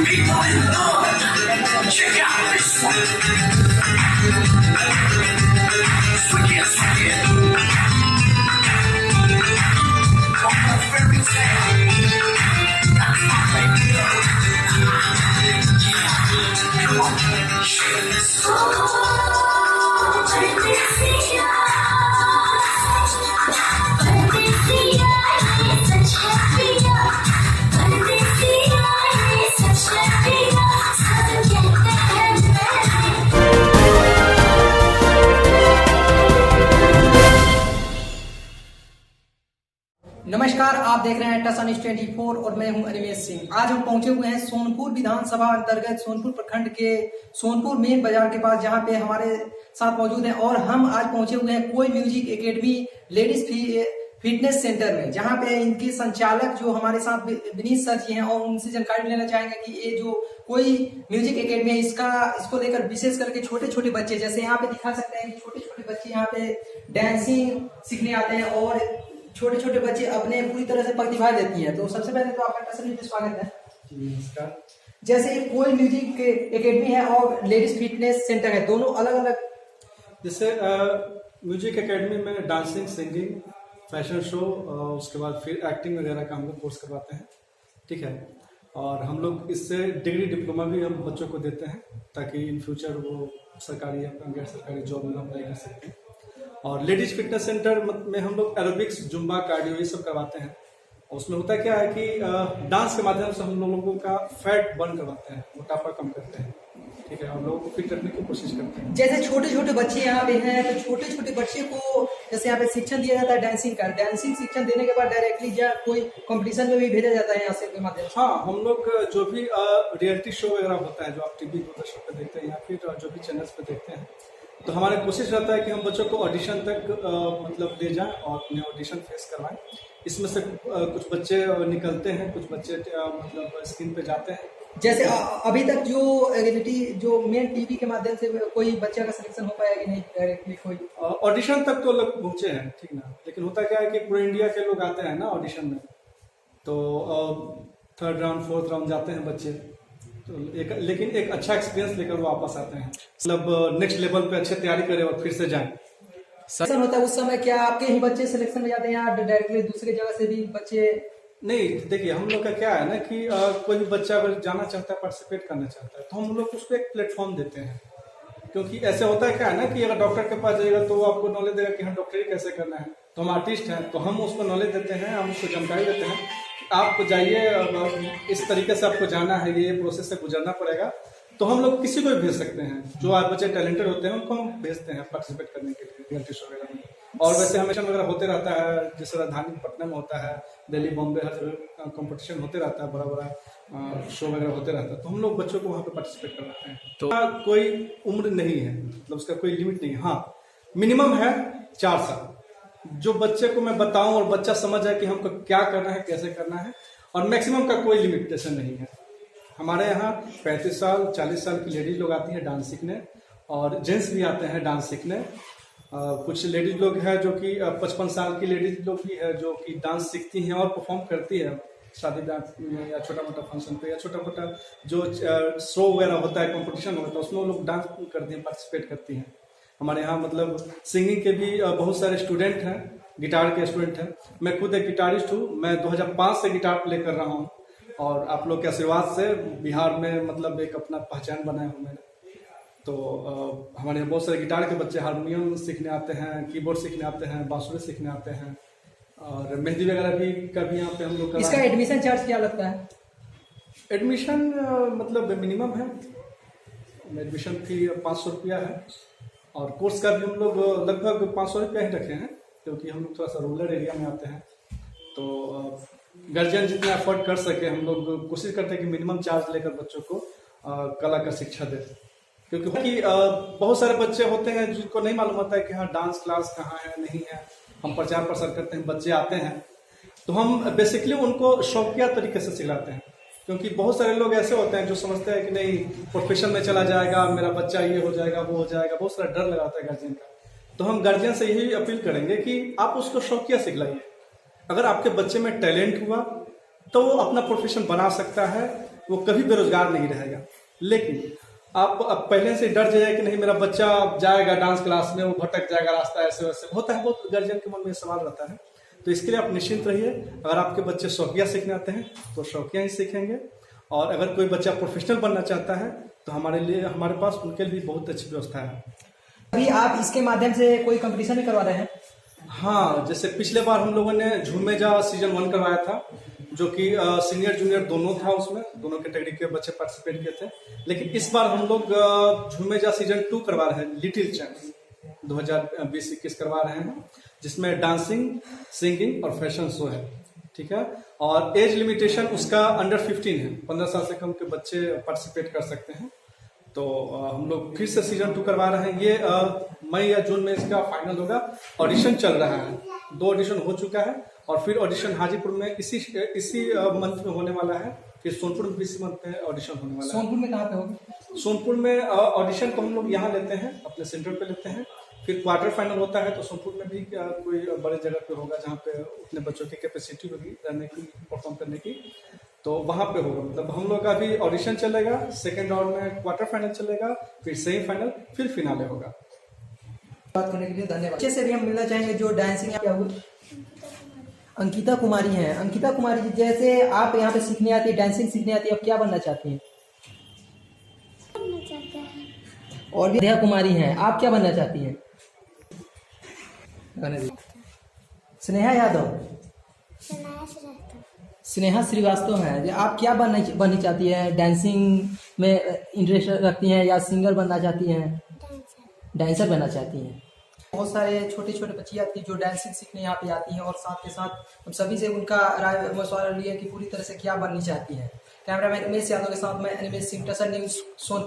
people in love. Check out this one. Swing it, swing it. One more fairy tale. That's my baby. Yeah. Come on, shake this. नमस्कार, आप देख रहे हैं टसा news 24 और मैं हूं अनिमेश सिंह। आज हम पहुंचे हुए हैं सोनपुर विधानसभा अंतर्गत सोनपुर प्रखंड के सोनपुर मेन बाजार के पास, जहां पे हमारे साथ मौजूद हैं और हम आज पहुंचे हुए हैं कोई music academy ladies fitness centre में, जहां पे इनके संचालक जो हमारे साथ विनीत सर जी हैं और उनसे जानकारी लेना चाहेंगे कि ये जो कोई म्यूजिक एकेडमी है इसको लेकर विशेष करके छोटे छोटे बच्चे, जैसे यहाँ पे दिखा सकते हैं कि छोटे छोटे बच्चे यहाँ पे डांसिंग सीखने आते हैं और छोटे छोटे बच्चे अपने पूरी तरह से प्रतिभा देती हैं। तो सबसे पहले तो आपका टसा न्यूज में स्वागत है। नमस्कार। जैसे ये कोई म्यूजिक एकेडमी है और लेडीज फिटनेस सेंटर है, दोनों अलग अलग। जैसे म्यूजिक एकेडमी में डांसिंग, सिंगिंग, फैशन शो, उसके बाद फिर एक्टिंग वगैरह का हम लोग कोर्स करवाते हैं, ठीक है। और हम लोग इससे डिग्री डिप्लोमा भी हम बच्चों को देते हैं ताकि इन फ्यूचर वो सरकारी या गैर सरकारी जॉब में अप्लाई कर सकते हैं। और लेडीज फिटनेस सेंटर में हम लोग एरोबिक्स, जुम्बा, कार्डियो ये सब करवाते हैं। उसमें होता क्या है कि डांस के माध्यम से हम लोगों का फैट बर्न करवाते हैं, मोटापा कम करते हैं, ठीक है, और लोगों को फिट रखने की कोशिश करते हैं। जैसे छोटे छोटे बच्चे यहाँ पे हैं, तो छोटे छोटे बच्चे को जैसे यहाँ पे शिक्षण दिया जाता है डांसिंग का, डांसिंग शिक्षण देने के बाद डायरेक्टली या कोई कंपटीशन में भी भेजा जाता है यहाँ से के माध्यम से। हाँ, हम लोग जो भी रियलिटी शो वगैरह होता है जो आप टीवी दूरदर्शन पे देखते हैं या फिर जो भी चैनल्स पे देखते हैं, तो हमारी कोशिश रहता है कि हम बच्चों को ऑडिशन तक मतलब ले जाएं और उन्हें ऑडिशन फेस करवाएं। इसमें से कुछ बच्चे निकलते हैं, कुछ बच्चे मतलब स्क्रीन पे जाते हैं। जैसे अभी तक जो रियलिटी जो मेन टीवी के माध्यम से कोई बच्चा का सिलेक्शन हो पाया कि नहीं, डायरेक्टली कोई ऑडिशन तक तो लोग पहुंचे हैं, ठीक ना। लेकिन होता क्या है कि पूरे इंडिया के लोग आते हैं ना ऑडिशन में, तो 3rd राउंड 4th राउंड जाते हैं बच्चे, तो लेकिन एक अच्छा एक्सपीरियंस लेकर वो वापस आते हैं, मतलब नेक्स्ट लेवल पे अच्छे तैयारी करें और फिर से जाएं। सिलेक्शन होता है उस समय, क्या आपके ही बच्चे सिलेक्शन में जाते हैं या डायरेक्टली दूसरी जगह से भी बच्चे? नहीं, देखिए हम लोग का क्या है ना कि कोई भी बच्चा अगर जाना चाहता है, पार्टिसिपेट करना चाहता है, तो हम लोग उसको एक प्लेटफॉर्म देते हैं। क्योंकि ऐसे होता है क्या है ना कि अगर डॉक्टर के पास जाएगा तो वो आपको नॉलेज देगा कि हाँ डॉक्टरी कैसे करना है, तो हम आर्टिस्ट हैं तो हम उसको नॉलेज देते हैं, हम उसको जानकारी देते हैं, आप जाइए इस तरीके से आपको जाना है, ये प्रोसेस से गुजरना पड़ेगा। तो हम लोग किसी को भी भेज सकते हैं, जो आज बच्चे टैलेंटेड होते हैं उनको हम भेजते हैं पार्टिसिपेट करने के लिए रियलिटी शो वगैरह में। और वैसे हमेशा वगैरह होते रहता है, जैसे राजधानी पटना में होता है, दिल्ली, बॉम्बे, हर जगह कॉम्पिटिशन होते रहता है, बड़ा बड़ा शो वगैरह होते रहता है, तो हम लोग बच्चों को वहाँ पे पार्टिसिपेट करवाते हैं। तो कोई उम्र नहीं है, मतलब उसका कोई लिमिट नहीं है। हाँ, मिनिमम है 4 साल, जो बच्चे को मैं बताऊं और बच्चा समझ जाए कि हमको क्या करना है, कैसे करना है, और मैक्सिमम का कोई लिमिटेशन नहीं है। हमारे यहाँ 35 साल 40 साल की लेडीज लोग आती हैं डांस सीखने, और जेंट्स भी आते हैं डांस सीखने। कुछ लेडीज लोग हैं जो कि 55 साल की लेडीज लोग भी है जो कि डांस सीखती हैं और परफॉर्म करती है शादी डांस में या छोटा मोटा फंक्शन पे या छोटा मोटा जो शो वगैरह होता है, कंपटीशन होता है, उसमें वो लोग डांस करती हैं, पार्टिसिपेट करती हैं। हमारे यहाँ मतलब सिंगिंग के भी बहुत सारे स्टूडेंट हैं, गिटार के स्टूडेंट हैं। मैं खुद एक गिटारिस्ट हूँ, मैं 2005 से गिटार प्ले कर रहा हूँ, और आप लोग के आशीर्वाद से बिहार में मतलब एक अपना पहचान बनाया हूँ मैंने। तो हमारे यहाँ बहुत सारे गिटार के बच्चे हारमोनियम सीखने आते हैं, कीबोर्ड सीखने आते हैं, बांसुरी सीखने आते हैं, और मेहंदी वगैरह भी का भी यहाँ पे हम लोग। इसका एडमिशन चार्ज क्या लगता है? एडमिशन मतलब मिनिमम है, एडमिशन फी 500 रुपया है, और कोर्स का भी हम लोग लगभग 500 रुपया ही रखे हैं, क्योंकि हम लोग थोड़ा सा रूरल एरिया में आते हैं। तो गार्जियन जितना एफर्ट कर सके हम लोग कोशिश करते हैं कि मिनिमम चार्ज लेकर बच्चों को कला का शिक्षा दें। क्योंकि बहुत सारे बच्चे होते हैं जिनको नहीं मालूम होता है कि हाँ डांस क्लास कहाँ है, नहीं है। हम प्रचार प्रसार करते हैं, बच्चे आते हैं, तो हम बेसिकली उनको शौकिया तरीके से सिखाते हैं। क्योंकि बहुत सारे लोग ऐसे होते हैं जो समझते हैं कि नहीं प्रोफेशन में चला जाएगा, मेरा बच्चा ये हो जाएगा, वो हो जाएगा, बहुत सारा डर लगाता है गार्जियन का। तो हम गार्जियन से यही अपील करेंगे कि आप उसको शौकिया सिखलाइए। अगर आपके बच्चे में टैलेंट हुआ तो वो अपना प्रोफेशन बना सकता है, वो कभी बेरोजगार नहीं रहेगा। लेकिन आप अब पहले से डर जाए कि नहीं मेरा बच्चा जाएगा डांस क्लास में, वो भटक जाएगा रास्ता, ऐसे वैसे होता है, बहुत गार्जियन के मन में सवाल रहता है। तो इसके लिए आप निश्चिंत रहिए। अगर आपके बच्चे शौकिया सीखने आते हैं तो शौकिया ही सीखेंगे, और अगर कोई बच्चा प्रोफेशनल बनना चाहता है तो हमारे पास उनके लिए बहुत अच्छी व्यवस्था है। अभी आप इसके माध्यम से कोई कंपटीशन भी करवा रहे हैं? हाँ, जैसे पिछले बार हम लोगों ने झूमेजा सीजन 1 करवाया था, जो कि सीनियर जूनियर दोनों था, उसमें दोनों कैटेगरी के बच्चे पार्टिसिपेट किए थे। लेकिन इस बार हम लोग झूमेजा सीजन 2 करवा रहे हैं, लिटिल चैंप्स 2020-21 करवा रहे हैं, जिसमें डांसिंग, सिंगिंग और फैशन शो है। ठीक है, और एज लिमिटेशन उसका अंडर 15 है, 15 साल से कम के बच्चे पार्टिसिपेट कर सकते हैं। तो हम लोग फिर से सीजन 2 करवा रहे हैं। ये मई या जून में इसका फाइनल होगा। ऑडिशन चल रहा है, 2 ऑडिशन हो चुका है, और फिर ऑडिशन हाजीपुर में इसी मंथ में होने वाला है। फिर सोनपुर में भी इसी मंथ में ऑडिशन होने वाला है। सोनपुर में कहाँ पे होगा? सोनपुर में ऑडिशन को हम लोग यहाँ लेते हैं, अपने सेंटर पे लेते हैं। फिर क्वार्टर फाइनल होता है तो सोनपुर में भी कोई बड़े जगह पे होगा जहाँ पे उतने बच्चों की कैपेसिटी होगी रहने की, परफॉर्म करने की, तो वहाँ पे होगा। मतलब हम लोग का भी ऑडिशन चलेगा, सेकेंड राउंड में क्वार्टर फाइनल चलेगा, फिर सेमीफाइनल, फिर फिनाले होगा। बात करने के लिए धन्यवाद। अच्छे से भी हम मिलना चाहेंगे जो डांसिंग क्या हुई, अंकिता कुमारी हैं। अंकिता कुमारी जी, जैसे आप यहाँ पे सीखने आती है, डांसिंग सीखने आती है, आप क्या बनना चाहती हैं? और भी नेहा कुमारी हैं, आप क्या बनना चाहती हैं? स्नेहा यादव, स्नेहा श्रीवास्तव हैं। आप क्या बननी चाहती है? डांसिंग में इंटरेस्ट रखती हैं या सिंगर बनना चाहती हैं? डांसर बनना चाहती हैं। बहुत सारे छोटे छोटे बच्चियाँ थी जो डांसिंग सीखने यहाँ पे आती हैं, और साथ के साथ हम सभी से उनका राय मशवरा लिया कि पूरी तरह से क्या बननी चाहती हैं। कैमरामैन उमेश यादव के साथ मैं एनिमेश सिंह, टसन न्यूज़, सोनपुर।